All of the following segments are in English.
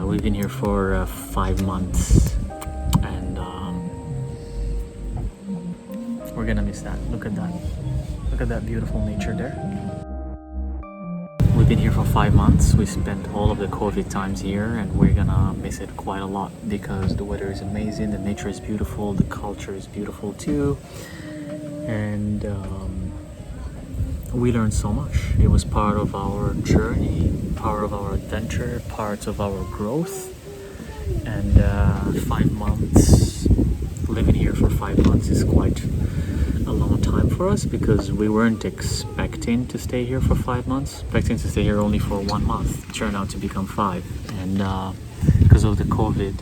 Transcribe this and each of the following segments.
we've been here for 5 months, and we're gonna miss that. Look at that. Look at that beautiful nature there. We've been here for 5 months. We spent all of the COVID times here, and we're gonna miss it quite a lot because the weather is amazing, the nature is beautiful, the culture is beautiful too, and we learned so much. It was part of our journey, part of our adventure, part of our growth. And 5 months, living here for 5 months is quite a long time for us because we weren't expecting to stay here for 5 months, expecting to stay here only for 1 month. It turned out to become 5. And because of the COVID,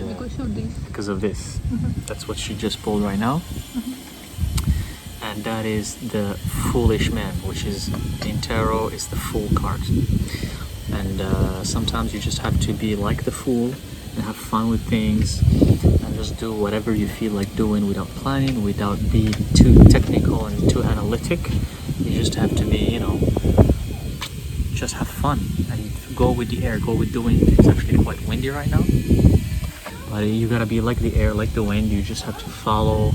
because of this. That's what she just pulled right now. And that is the Foolish Man, which is in tarot is the Fool card. And sometimes you just have to be like the fool and have fun with things and just do whatever you feel like doing without planning, without being too technical and too analytic. You just have to be, just have fun and go with the air, go with the wind. It's actually quite windy right now, but you gotta be like the air, like the wind. You just have to follow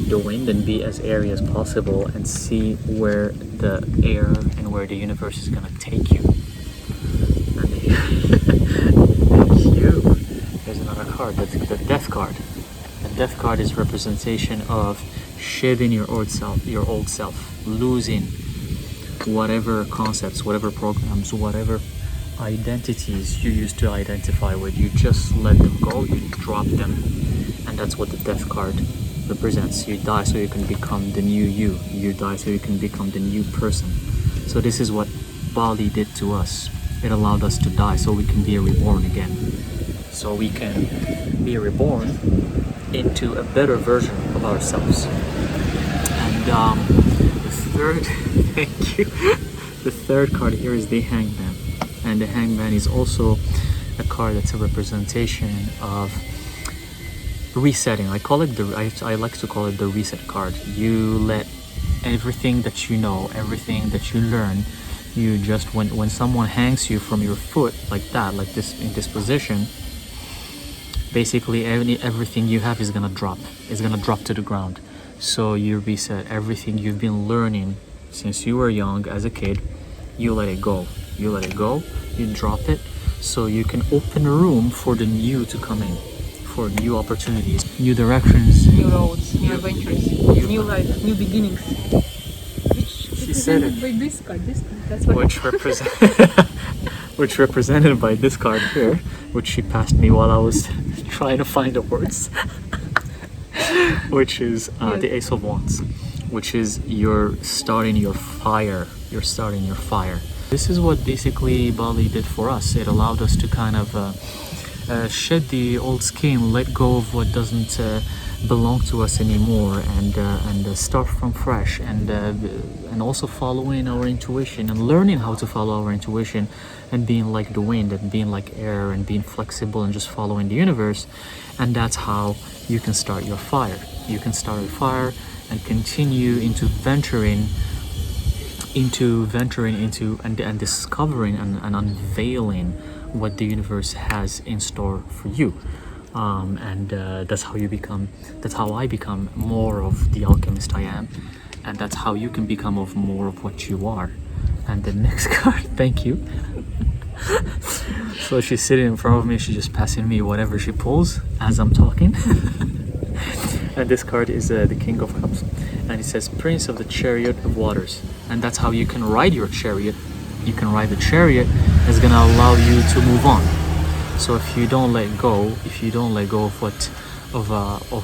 the wind and be as airy as possible and see where the air and where the universe is gonna take you. And thank you. There's another card. That's the Death card. The Death card is representation of shedding your old self, losing whatever concepts, whatever programs, whatever identities you used to identify with. You just let them go. You drop them, and that's what the Death card represents. You die so you can become the new you. You die so you can become the new person. So this is what Bali did to us. It allowed us to die so we can be reborn again. So we can be reborn into a better version of ourselves. And the third, thank you. The third card here is the Hangman. And the Hangman is also a card that's a representation of resetting. I like to call it the reset card. You let everything that you know, everything that you learn, you just when someone hangs you from your foot like that, like this, in this position, basically everything you have is gonna drop. It's gonna drop to the ground. So you reset everything you've been learning since you were young as a kid. You let it go. You let it go. You drop it, so you can open room for the new to come in. For new opportunities, new directions, new roads, new adventures, new life, new beginnings. She said it. By this card, that's what. Which represented by this card here, which she passed me while I was trying to find the words, which is the Ace of Wands, which is you're starting your fire. You're starting your fire. This is what basically Bali did for us. It allowed us to kind of shed the old skin, let go of what doesn't belong to us anymore, and start from fresh, and also following our intuition and learning how to follow our intuition, and being like the wind and being like air and being flexible and just following the universe. And that's how you can start your fire. You can start a fire and continue into venturing into and discovering and unveiling what the universe has in store for you. That's how I become more of the alchemist I am, and that's how you can become of more of what you are. And the next card, thank you. So she's sitting in front of me, she's just passing me whatever she pulls as I'm talking. And this card is the King of Cups, and it says Prince of the Chariot of Waters. And that's how you can ride your chariot. You can ride the chariot. It's gonna allow you to move on. So if you don't let go of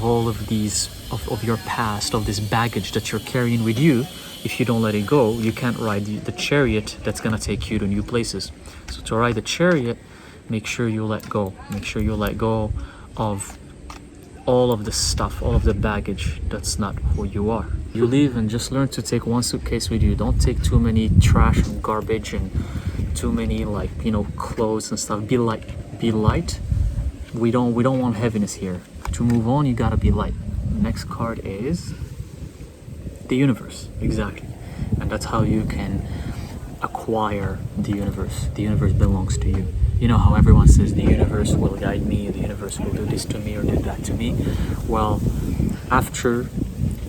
all of these of your past, of this baggage that you're carrying with you, if you don't let it go, you can't ride the chariot that's gonna take you to new places. So to ride the chariot, make sure you let go. Make sure you let go of all of the stuff, all of the baggage that's not who you are. You leave and just learn to take one suitcase with you. Don't take too many trash and garbage and too many clothes and stuff. Be light. We don't want heaviness here. To move on, you gotta be light. Next card is the universe. Exactly. And that's how you can acquire the universe. The universe belongs to you. you know how everyone says the universe will guide me, the universe will do this to me or do that to me. Well, after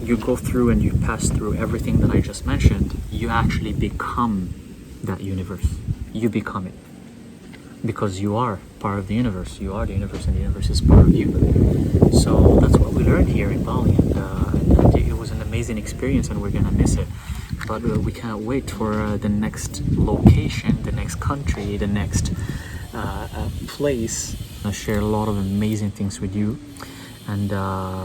you go through and you pass through everything that I just mentioned, you actually become that universe. You become it. Because you are part of the universe. You are the universe and the universe is part of you. So that's what we learned here in Bali, and it was an amazing experience, and we're gonna miss it. But we can't wait for the next location, the next country, the next place. I share a lot of amazing things with you, and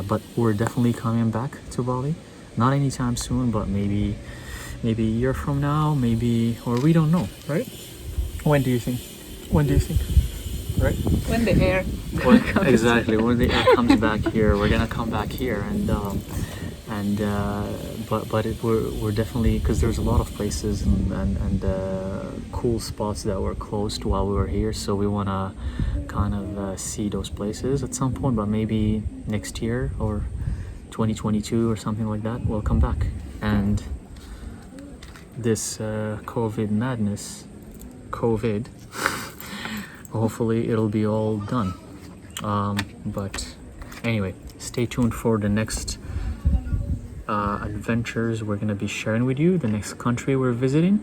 but we're definitely coming back to Bali. Not anytime soon, but maybe a year from now, maybe, or we don't know, right? When do you think? When do you think? Right? When the air Exactly. When the air comes back here, we're gonna come back here, we're definitely, because there's a lot of places and cool spots that were closed while we were here, so we wanna kind of see those places at some point. But maybe next year or 2022 or something like that, we'll come back. And this COVID madness, hopefully it'll be all done. But anyway, stay tuned for the next adventures we're gonna be sharing with you, the next country we're visiting,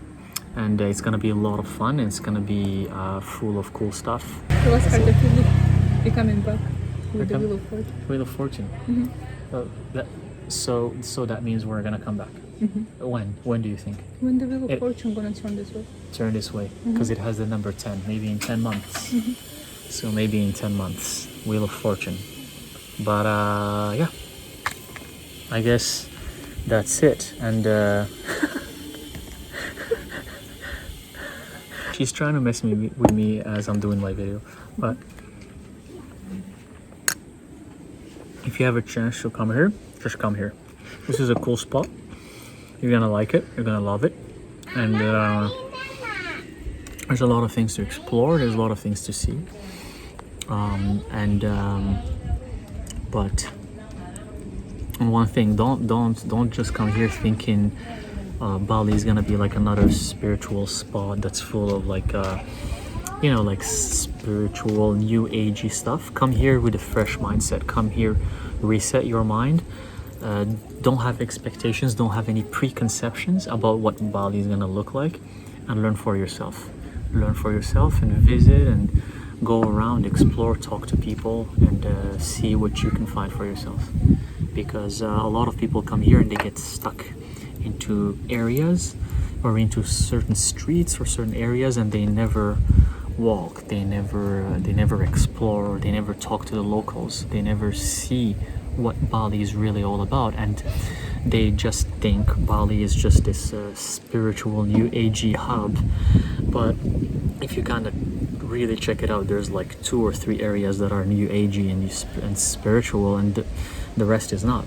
and it's gonna be a lot of fun. It's gonna be full of cool stuff. was hard to feel becoming back with the Wheel of Fortune. Wheel of Fortune. So that means we're gonna come back. When do you think? When the Wheel of Fortune gonna turn this way? Turn this way, because it has the number 10. Maybe in 10 months. So maybe in 10 months, Wheel of Fortune. But yeah, I guess that's it. And she's trying to mess with me as I'm doing my video. But if you have a chance to come here, just come here. This is a cool spot. You're gonna like it. You're gonna love it. And there's a lot of things to explore. There's a lot of things to see. But one thing, don't just come here thinking Bali is gonna be like another spiritual spot that's full of like like spiritual new agey stuff. Come here with a fresh mindset. Come here, reset your mind. Don't have expectations, don't have any preconceptions about what Bali is gonna look like, and learn for yourself. Learn for yourself and visit and go around, explore, talk to people, and see what you can find for yourself. Because a lot of people come here and they get stuck into areas or into certain streets or certain areas, and they never walk, they never explore, they never talk to the locals, they never see what Bali is really all about, and they just think Bali is just this spiritual new agey hub. But if you kind of really check it out, there's like 2 or 3 areas that are new agey and spiritual, and the rest is not.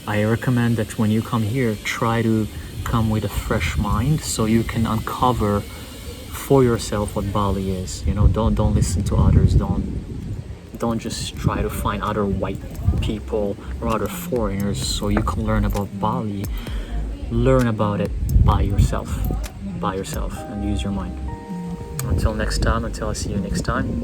I recommend that when you come here, try to come with a fresh mind, so you can uncover for yourself what Bali is. Don't listen to others. Don't just try to find other white people or other foreigners so you can learn about Bali. Learn about it by yourself, and use your mind. Until next time, until I see you next time,